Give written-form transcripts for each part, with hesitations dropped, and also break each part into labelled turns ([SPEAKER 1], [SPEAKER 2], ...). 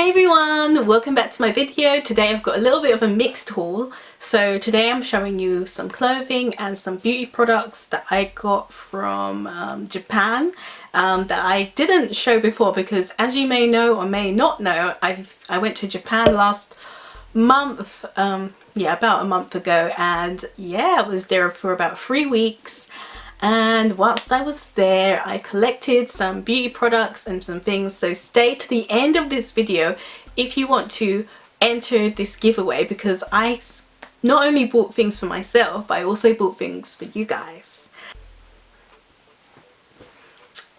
[SPEAKER 1] Hey everyone, welcome back to my video. Today I've got a little bit of a mixed haul. So today I'm showing you some clothing and some beauty products that I got from Japan that I didn't show before because, as you may know or may not know, I went to Japan last month, about a month ago, and I was there for about 3 weeks. And whilst I was there, I collected some beauty products and some things, so stay to the end of this video if you want to enter this giveaway, because I not only bought things for myself, but I also bought things for you guys.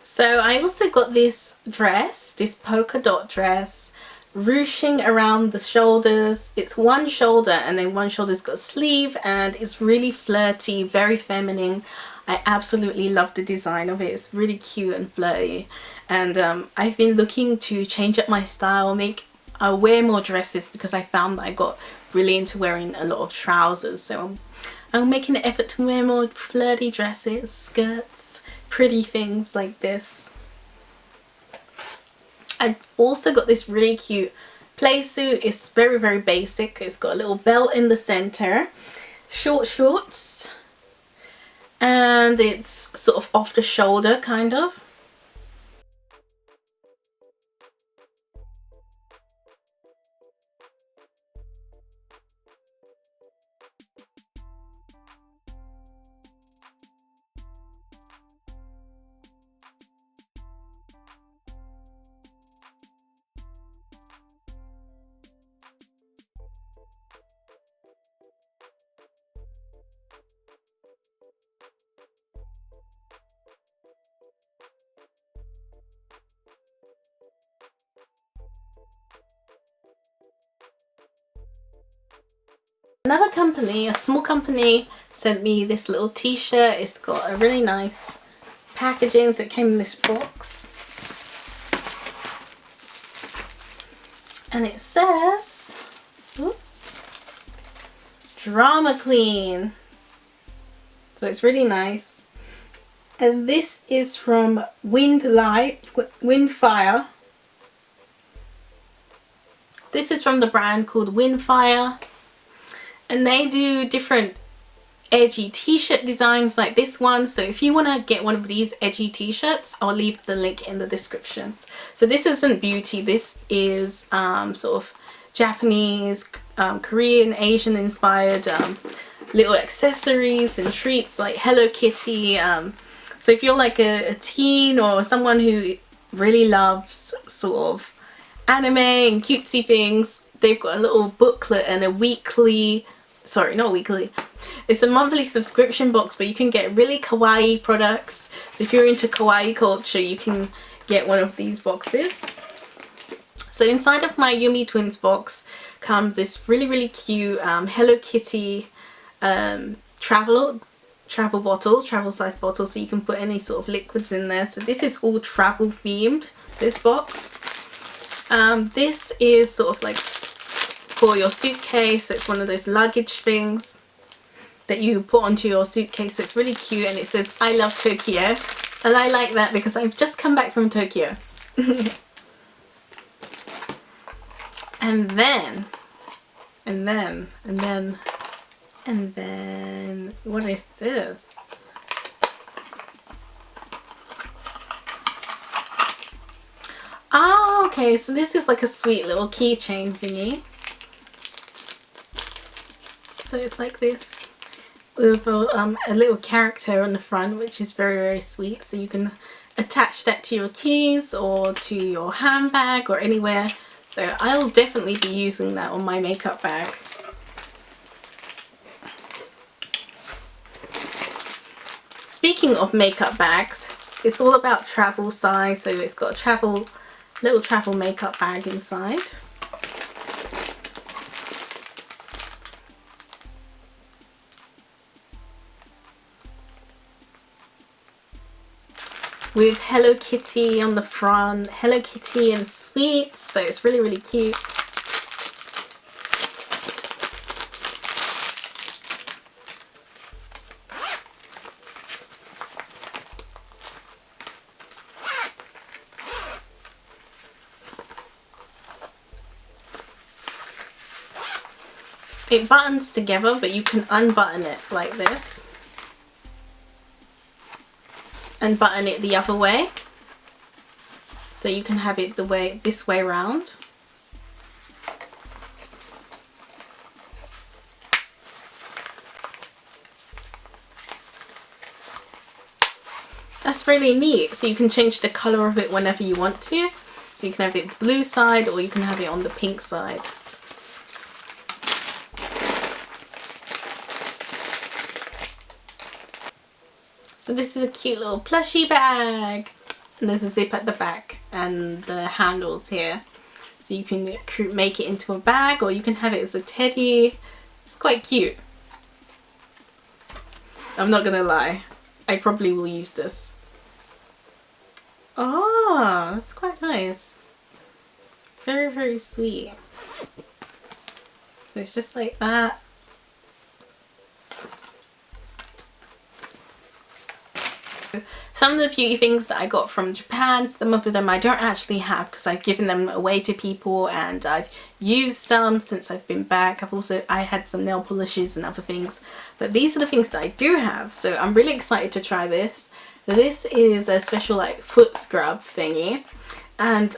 [SPEAKER 1] So I also got this dress, this polka dot dress, ruching around the shoulders. It's one shoulder and then one shoulder's got a sleeve, and it's really flirty, very feminine. I absolutely love the design of it. It's really cute and flirty, and I've been looking to change up my style, wear more dresses, because I found that I got really into wearing a lot of trousers. So I'm making an effort to wear more flirty dresses, skirts, pretty things like this. I also got this really cute play suit. It's very, very basic. It's got a little belt in the center, short shorts, and it's sort of off the shoulder kind of. Another company, a small company, sent me this little t-shirt. It's got a really nice packaging, so it came in this box. And it says, Drama Queen. So it's really nice. And this is from Windfire. This is from the brand called Windfire. And they do different edgy t-shirt designs like this one. So if you want to get one of these edgy t-shirts, I'll leave the link in the description. So this isn't beauty. This is sort of Japanese, Korean, Asian inspired little accessories and treats like Hello Kitty. So if you're like a teen or someone who really loves sort of anime and cutesy things, they've got a little booklet and a weekly, sorry, not weekly, it's a monthly subscription box, but you can get really kawaii products. So if you're into kawaii culture, you can get one of these boxes. So inside of my yumetwins box comes this really, really cute Hello Kitty travel size bottle, so you can put any sort of liquids in there. So this is all travel themed, this box. This is sort of like for your suitcase. It's one of those luggage things that you put onto your suitcase. So it's really cute, and it says I love Tokyo, and I like that because I've just come back from Tokyo. and then what is this? Oh, okay, so this is like a sweet little keychain thingy. So it's like this with a little character on the front, which is very, very sweet. So you can attach that to your keys or to your handbag or anywhere. So I'll definitely be using that on my makeup bag. Speaking of makeup bags, it's all about travel size. So it's got a little travel makeup bag inside. With Hello Kitty on the front, Hello Kitty and sweets, so it's really, really cute. it buttons together, but you can unbutton it like this and button it the other way, so you can have it this way round. That's really neat. So you can change the color of it whenever you want to. So you can have it the blue side, or you can have it on the pink side. So this is a cute little plushie bag. And there's a zip at the back and the handles here. So you can make it into a bag, or you can have it as a teddy. It's quite cute. I'm not gonna lie, I probably will use this. Oh, that's quite nice. Very, very sweet. So it's just like that. Some of the beauty things that I got from Japan, some of them I don't actually have because I've given them away to people, and I've used some since I've been back. I had some nail polishes and other things, but these are the things that I do have, so I'm really excited to try this. This is a special like foot scrub thingy, and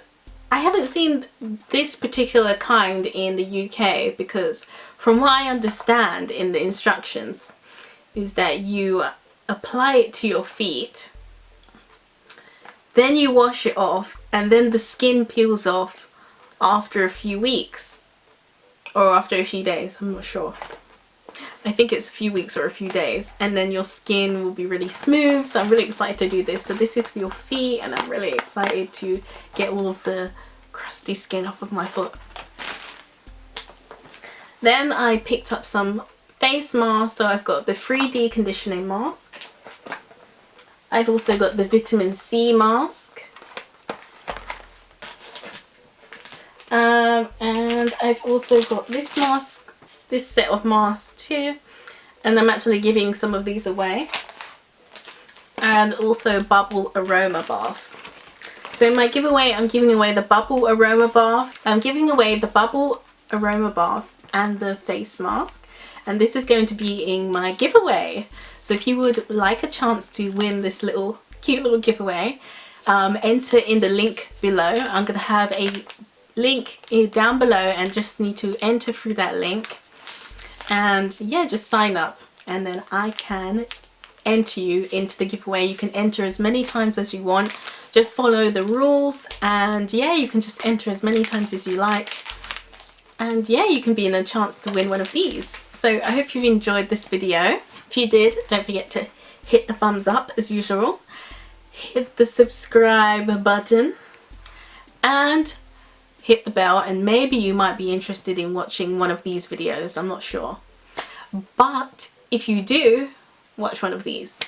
[SPEAKER 1] I haven't seen this particular kind in the UK, because from what I understand in the instructions is that you apply it to your feet, then you wash it off, and then the skin peels off after a few weeks or after a few days. I'm not sure. I think it's a few weeks or a few days, and then your skin will be really smooth. So I'm really excited to do this. So this is for your feet, and I'm really excited to get all of the crusty skin off of my foot. Then I picked up some face masks. So I've got the 3D conditioning mask. I've also got the vitamin C mask. And I've also got this mask, this set of masks too. And I'm actually giving some of these away. And also bubble aroma bath. So in my giveaway, I'm giving away the bubble aroma bath. I'm giving away the bubble aroma bath and the face mask. And this is going to be in my giveaway. So if you would like a chance to win this cute little giveaway, enter in the link below. I'm going to have a link down below, and just need to enter through that link. And yeah, just sign up, and then I can enter you into the giveaway. You can enter as many times as you want. Just follow the rules, and yeah, you can just enter as many times as you like. And yeah, you can be in a chance to win one of these. So I hope you've enjoyed this video. If you did, don't forget to hit the thumbs up as usual. Hit the subscribe button. And hit the bell, and maybe you might be interested in watching one of these videos. I'm not sure. But if you do, watch one of these.